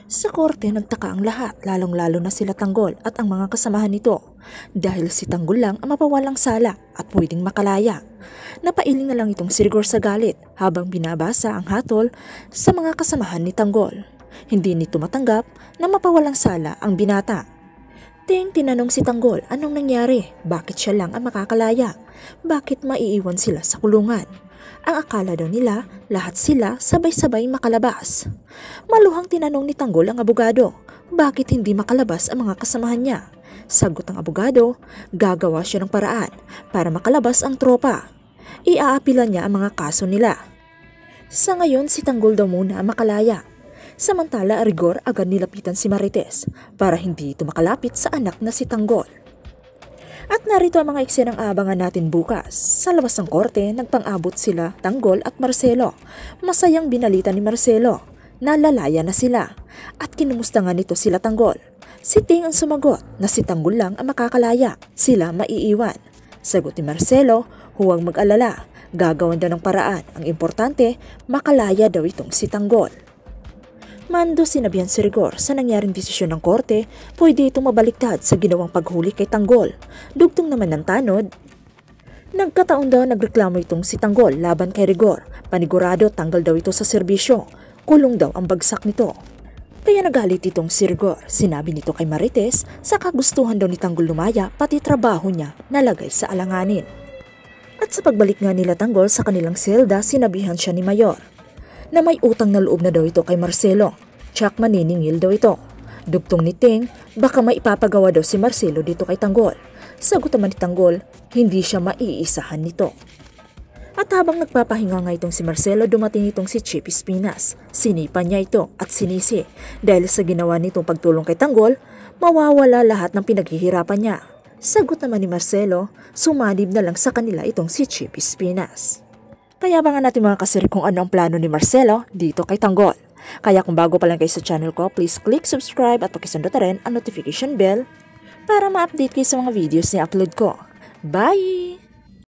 Sa korte nagtaka ang lahat, lalong-lalo na sila Tanggol at ang mga kasamahan nito. Dahil si Tanggol lang ang mapawalang sala at pwedeng makalaya. Napailing na lang itong si Rigor sa galit habang binabasa ang hatol sa mga kasamahan ni Tanggol. Hindi nito matanggap na mapawalang sala ang binata. Tinanong si Tanggol anong nangyari, bakit siya lang ang makakalaya, bakit maiiwan sila sa kulungan. Ang akala daw nila, lahat sila sabay-sabay makalabas. Maluhang tinanong ni Tanggol ang abogado, bakit hindi makalabas ang mga kasamahan niya? Sagot ng abogado, gagawa siya ng paraan para makalabas ang tropa. Iaapilan niya ang mga kaso nila. Sa ngayon si Tanggol daw muna makalaya. Samantala Rigor agad nilapitan si Marites para hindi ito makalapit sa anak na si Tanggol. At narito ang mga eksenang aabangan natin bukas. Sa labas ng korte, nagpang-abot sila Tanggol at Marcelo. Masayang binalita ni Marcelo na lalaya na sila. At kinumusta nga nito sila Tanggol. Si Ting ang sumagot na si Tanggol lang ang makakalaya, sila maiiwan. Sagot ni Marcelo, huwag mag-alala, gagawan daw ng paraan. Ang importante, makalaya daw itong si Tanggol. Mando sinabihan si Rigor sa nangyaring desisyon ng korte, pwede itong mabaliktad sa ginawang paghuli kay Tanggol. Dugtong naman ng tanod, nagkataon daw nagreklamo itong si Tanggol laban kay Rigor. Panigurado tanggal daw ito sa serbisyo, kulong daw ang bagsak nito. Kaya nagalit itong si Rigor, sinabi nito kay Marites sa kagustuhan daw ni Tanggol lumaya pati trabaho niya nalagay sa alanganin. At sa pagbalik nga nila Tanggol sa kanilang selda, sinabihan siya ni Mayor na may utang na loob na daw ito kay Marcelo, tsak maniningil daw ito. Dugtong ni Ting, baka may ipapagawa daw si Marcelo dito kay Tanggol. Sagot naman ni Tanggol, hindi siya maiisahan nito. At habang nagpapahinga nga itong si Marcelo, dumating itong si Chip Espinas. Sinipan niya ito at sinisi dahil sa ginawa nitong pagtulong kay Tanggol, mawawala lahat ng pinaghihirapan niya. Sagot naman ni Marcelo, sumanib na lang sa kanila itong si Chip Espinas. Kaya abangan natin mga kasir kung ano ang plano ni Marcelo dito kay Tanggol. Kaya kung bago pa lang kayo sa channel ko, please click subscribe at pakisundot na rin ang notification bell para ma-update kayo sa mga videos na upload ko. Bye!